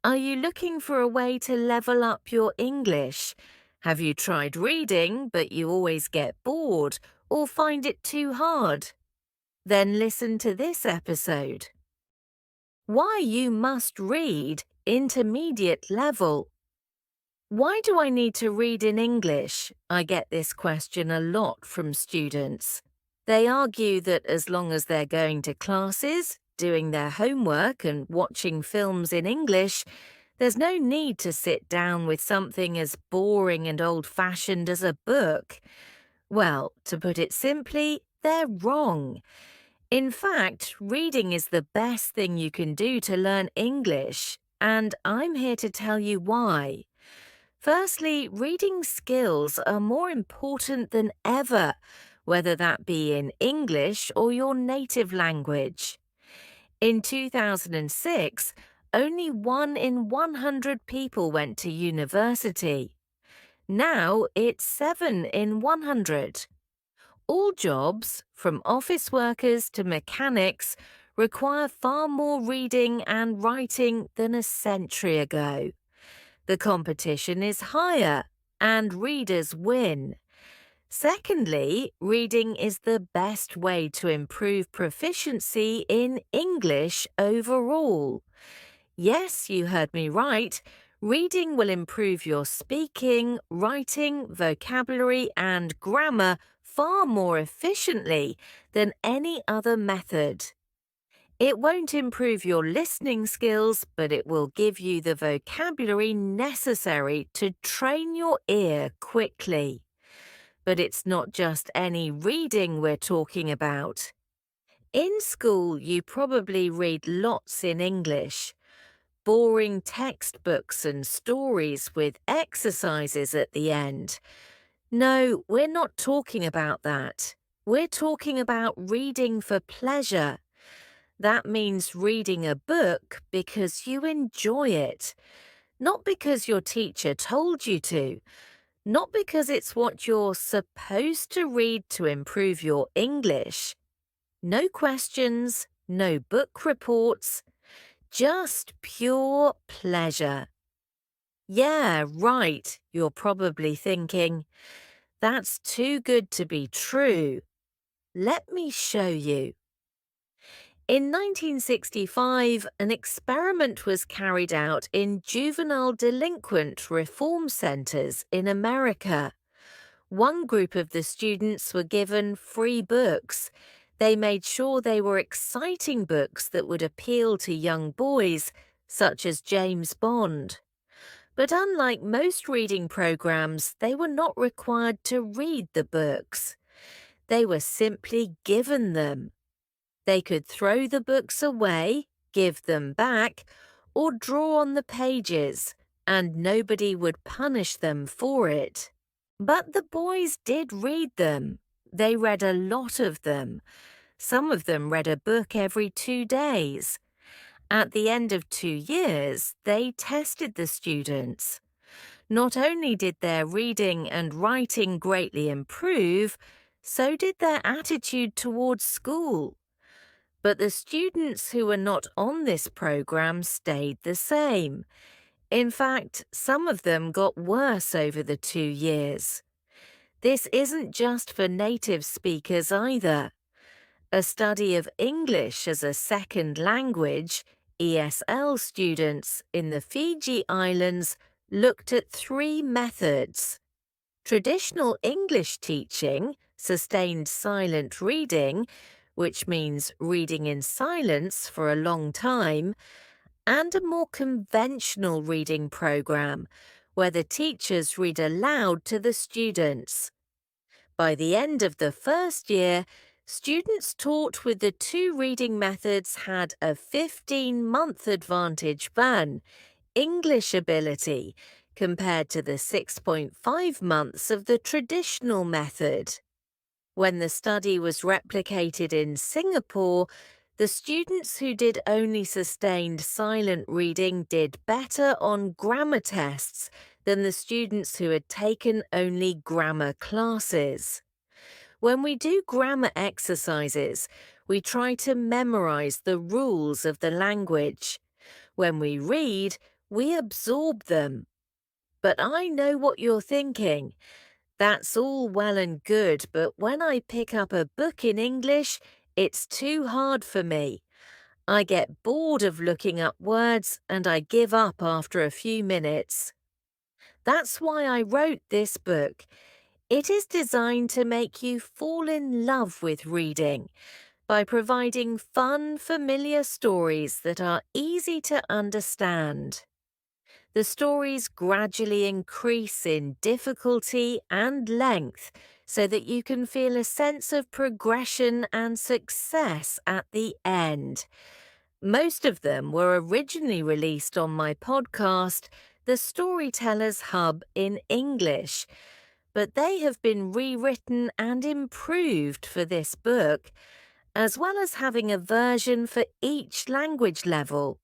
Are you looking for a way to level up your English? Have you tried reading, but you always get bored or find it too hard? Then listen to this episode. Why you must read intermediate level. Why do I need to read in English? I get this question a lot from students. They argue that as long as they're going to classes, doing their homework and watching films in English, there's no need to sit down with something as boring and old-fashioned as a book. Well, to put it simply, they're wrong. In fact, reading is the best thing you can do to learn English, and I'm here to tell you why. Firstly, reading skills are more important than ever, whether that be in English or your native language. In 2006, only 1 in 100 people went to university. Now it's 7 in 100. All jobs, from office workers to mechanics, require far more reading and writing than a century ago. The competition is higher, and readers win. Secondly, reading is the best way to improve proficiency in English overall. Yes, you heard me right. Reading will improve your speaking, writing, vocabulary, and grammar far more efficiently than any other method. It won't improve your listening skills, but it will give you the vocabulary necessary to train your ear quickly. But it's not just any reading we're talking about. In school, you probably read lots in English. Boring textbooks and stories with exercises at the end. No, we're not talking about that. We're talking about reading for pleasure. That means reading a book because you enjoy it, not because your teacher told you to, not because it's what you're supposed to read to improve your English. No questions, no book reports, just pure pleasure. Yeah, right, you're probably thinking, that's too good to be true. Let me show you. In 1965, an experiment was carried out in juvenile delinquent reform centers in America. One group of the students were given free books. They made sure they were exciting books that would appeal to young boys, such as James Bond. But unlike most reading programs, they were not required to read the books. They were simply given them. They could throw the books away, give them back, or draw on the pages, and nobody would punish them for it. But the boys did read them. They read a lot of them. Some of them read a book every 2 days. At the end of 2 years, they tested the students. Not only did their reading and writing greatly improve, so did their attitude towards school. But the students who were not on this program stayed the same. In fact, some of them got worse over the 2 years. This isn't just for native speakers either. A study of English as a second language, ESL students in the Fiji Islands looked at 3 methods. Traditional English teaching, sustained silent reading, which means reading in silence for a long time, and a more conventional reading program, where the teachers read aloud to the students. By the end of the first year, students taught with the 2 reading methods had a 15-month advantage van, English ability, compared to the 6.5 months of the traditional method. When the study was replicated in Singapore, the students who did only sustained silent reading did better on grammar tests than the students who had taken only grammar classes. When we do grammar exercises, we try to memorize the rules of the language. When we read, We absorb them. But I know what you're thinking. That's all well and good, but when I pick up a book in English, it's too hard for me. I get bored of looking up words and I give up after a few minutes. That's why I wrote this book. It is designed to make you fall in love with reading by providing fun, familiar stories that are easy to understand. The stories gradually increase in difficulty and length so that you can feel a sense of progression and success at the end. Most of them were originally released on my podcast, The Storytellers Hub in English, but they have been rewritten and improved for this book, as well as having a version for each language level.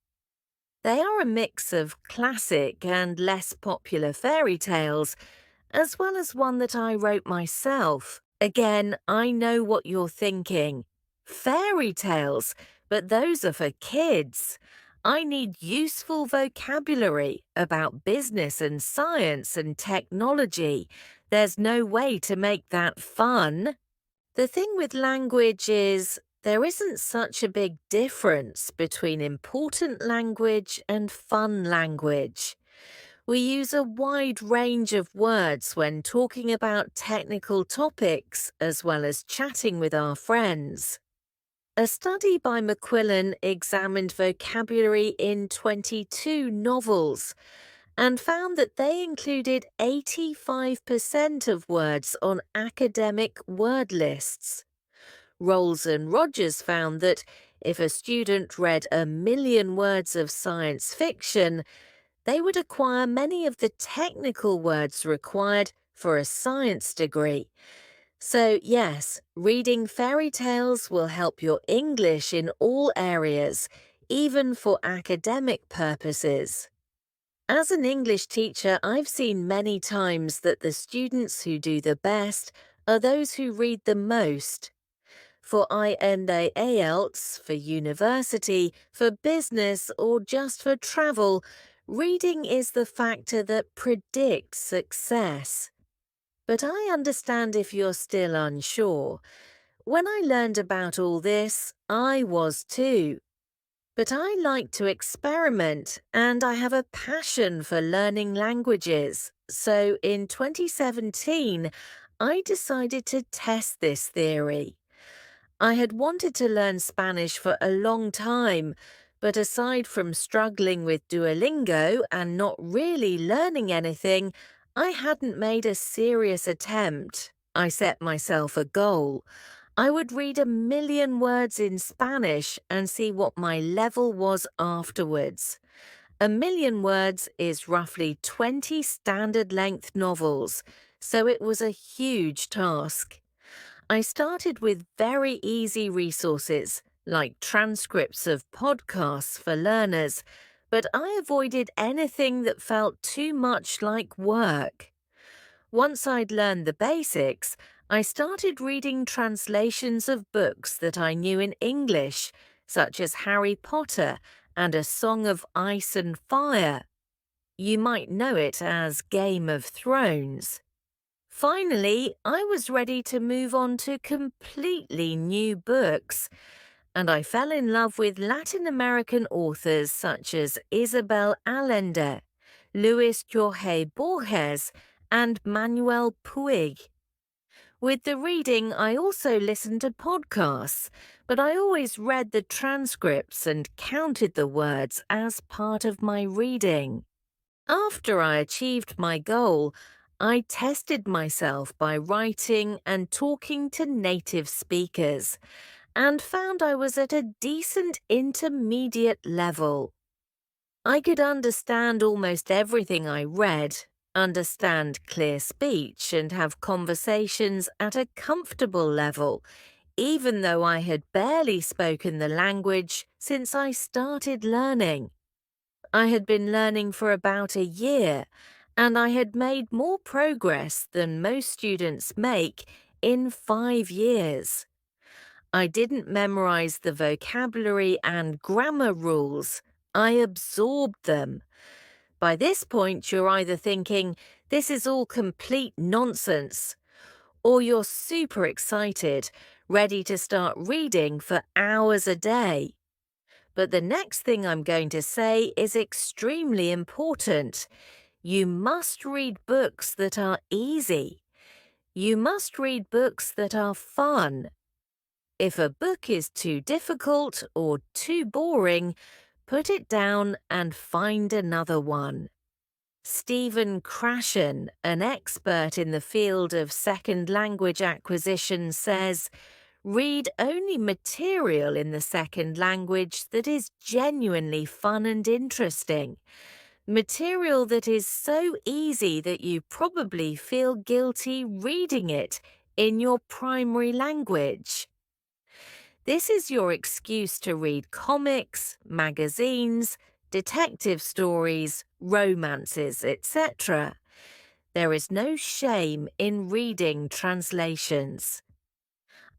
They are a mix of classic and less popular fairy tales, as well as one that I wrote myself. Again, I know what you're thinking. Fairy tales, but those are for kids. I need useful vocabulary about business and science and technology. There's no way to make that fun. The thing with language is there isn't such a big difference between important language and fun language. We use a wide range of words when talking about technical topics as well as chatting with our friends. A study by Macquillan examined vocabulary in 22 novels and found that they included 85% of words on academic word lists. Rolls and Rogers found that if a student read 1 million words of science fiction, they would acquire many of the technical words required for a science degree. So, yes, reading fairy tales will help your English in all areas, even for academic purposes. As an English teacher, I've seen many times that the students who do the best are those who read the most. For IELTS, for university, for business, or just for travel, reading is the factor that predicts success. But I understand if you're still unsure. When I learned about all this, I was too. But I like to experiment and I have a passion for learning languages. So in 2017, I decided to test this theory. I had wanted to learn Spanish for a long time, but aside from struggling with Duolingo and not really learning anything, I hadn't made a serious attempt. I set myself a goal. I would read 1 million words in Spanish and see what my level was afterwards. 1 million words is roughly 20 standard length novels, so it was a huge task. I started with very easy resources, like transcripts of podcasts for learners, but I avoided anything that felt too much like work. Once I'd learned the basics, I started reading translations of books that I knew in English, such as Harry Potter and A Song of Ice and Fire. You might know it as Game of Thrones. Finally, I was ready to move on to completely new books, and I fell in love with Latin American authors such as Isabel Allende, Luis Jorge Borges, and Manuel Puig. With the reading, I also listened to podcasts, but I always read the transcripts and counted the words as part of my reading. After I achieved my goal, I tested myself by writing and talking to native speakers and found I was at a decent intermediate level. I could understand almost everything I read, understand clear speech, and have conversations at a comfortable level, even though I had barely spoken the language since I started learning. I had been learning for about a year, and I had made more progress than most students make in 5 years. I didn't memorize the vocabulary and grammar rules. I absorbed them. By this point, you're either thinking, this is all complete nonsense, or you're super excited, ready to start reading for hours a day. But the next thing I'm going to say is extremely important. You must read books that are easy. You must read books that are fun. If a book is too difficult or too boring, put it down and find another one. Stephen Krashen, an expert in the field of second language acquisition, says, read only material in the second language that is genuinely fun and interesting. Material that is so easy that you probably feel guilty reading it in your primary language. This is your excuse to read comics, magazines, detective stories, romances, etc. There is no shame in reading translations.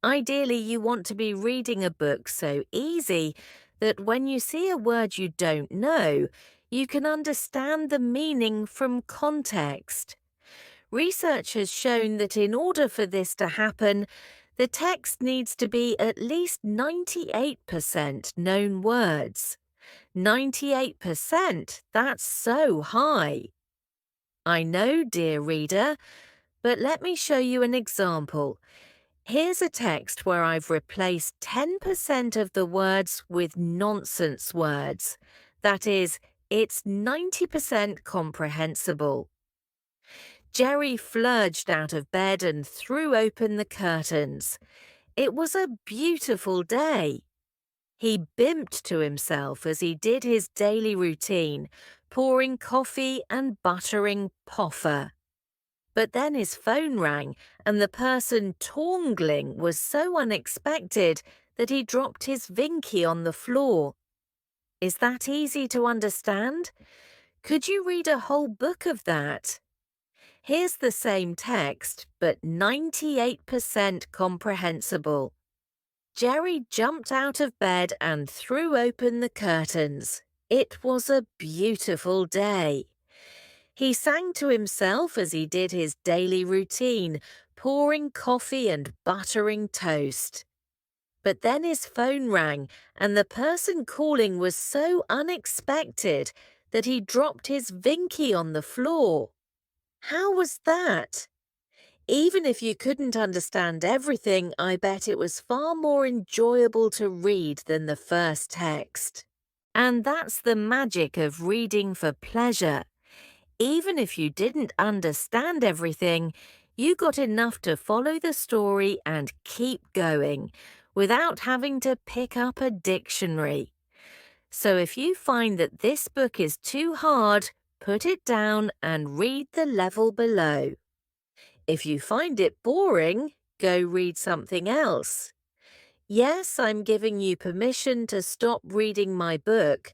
Ideally, you want to be reading a book so easy that when you see a word you don't know, you can understand the meaning from context. Research has shown that in order for this to happen, the text needs to be at least 98% known words. 98%, that's so high. I know, dear reader, but let me show you an example. Here's a text where I've replaced 10% of the words with nonsense words. That is, it's 90% comprehensible. Jerry flurged out of bed and threw open the curtains. It was a beautiful day. He bimped to himself as he did his daily routine, pouring coffee and buttering poffer. But then his phone rang, and the person tongling was so unexpected that he dropped his Vinky on the floor. Is that easy to understand? Could you read a whole book of that? Here's the same text, but 98% comprehensible. Jerry jumped out of bed and threw open the curtains. It was a beautiful day. He sang to himself as he did his daily routine, pouring coffee and buttering toast. But then his phone rang, and the person calling was so unexpected that he dropped his Vinky on the floor. How was that? Even if you couldn't understand everything, I bet it was far more enjoyable to read than the first text. And that's the magic of reading for pleasure. Even if you didn't understand everything, you got enough to follow the story and keep going, without having to pick up a dictionary. So if you find that this book is too hard, put it down and read the level below. If you find it boring, go read something else. Yes, I'm giving you permission to stop reading my book.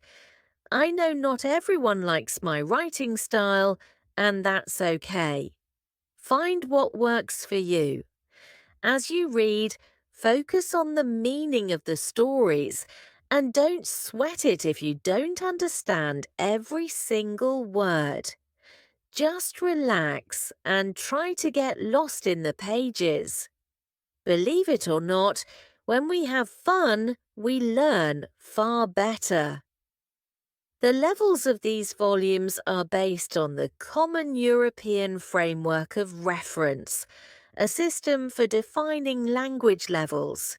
I know not everyone likes my writing style, and that's okay. Find what works for you. As you read, focus on the meaning of the stories, and don't sweat it if you don't understand every single word. Just relax and try to get lost in the pages. Believe it or not, when we have fun, we learn far better. The levels of these volumes are based on the Common European Framework of Reference, a system for defining language levels.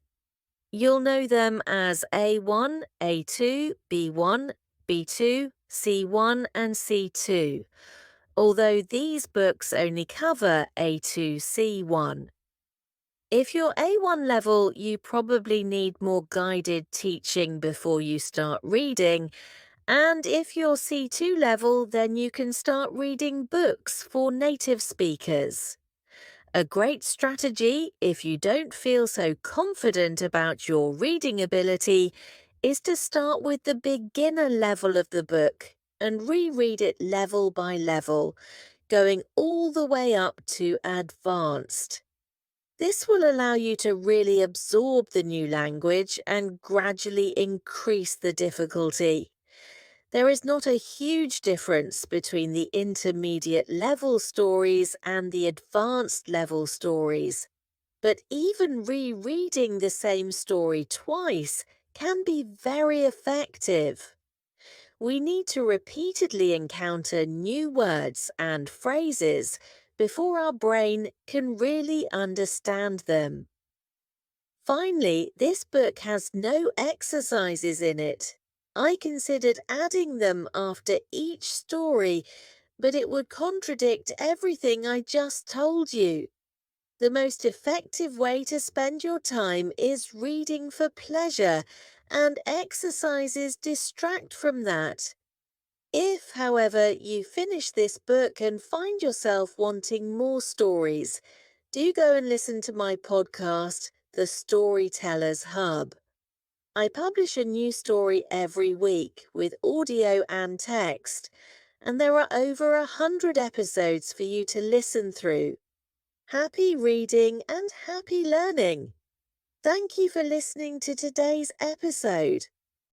You'll know them as A1, A2, B1, B2, C1 and C2, although these books only cover A2, C1. If you're A1 level, you probably need more guided teaching before you start reading, and if you're C2 level, then you can start reading books for native speakers. A great strategy, if you don't feel so confident about your reading ability, is to start with the beginner level of the book and reread it level by level, going all the way up to advanced. This will allow you to really absorb the new language and gradually increase the difficulty. There is not a huge difference between the intermediate level stories and the advanced level stories, but even rereading the same story twice can be very effective. We need to repeatedly encounter new words and phrases before our brain can really understand them. Finally, this book has no exercises in it. I considered adding them after each story, but it would contradict everything I just told you. The most effective way to spend your time is reading for pleasure, and exercises distract from that. If, however, you finish this book and find yourself wanting more stories, do go and listen to my podcast, The Storytellers Hub. I publish a new story every week with audio and text, and there are over 100 episodes for you to listen through. Happy reading and happy learning! Thank you for listening to today's episode.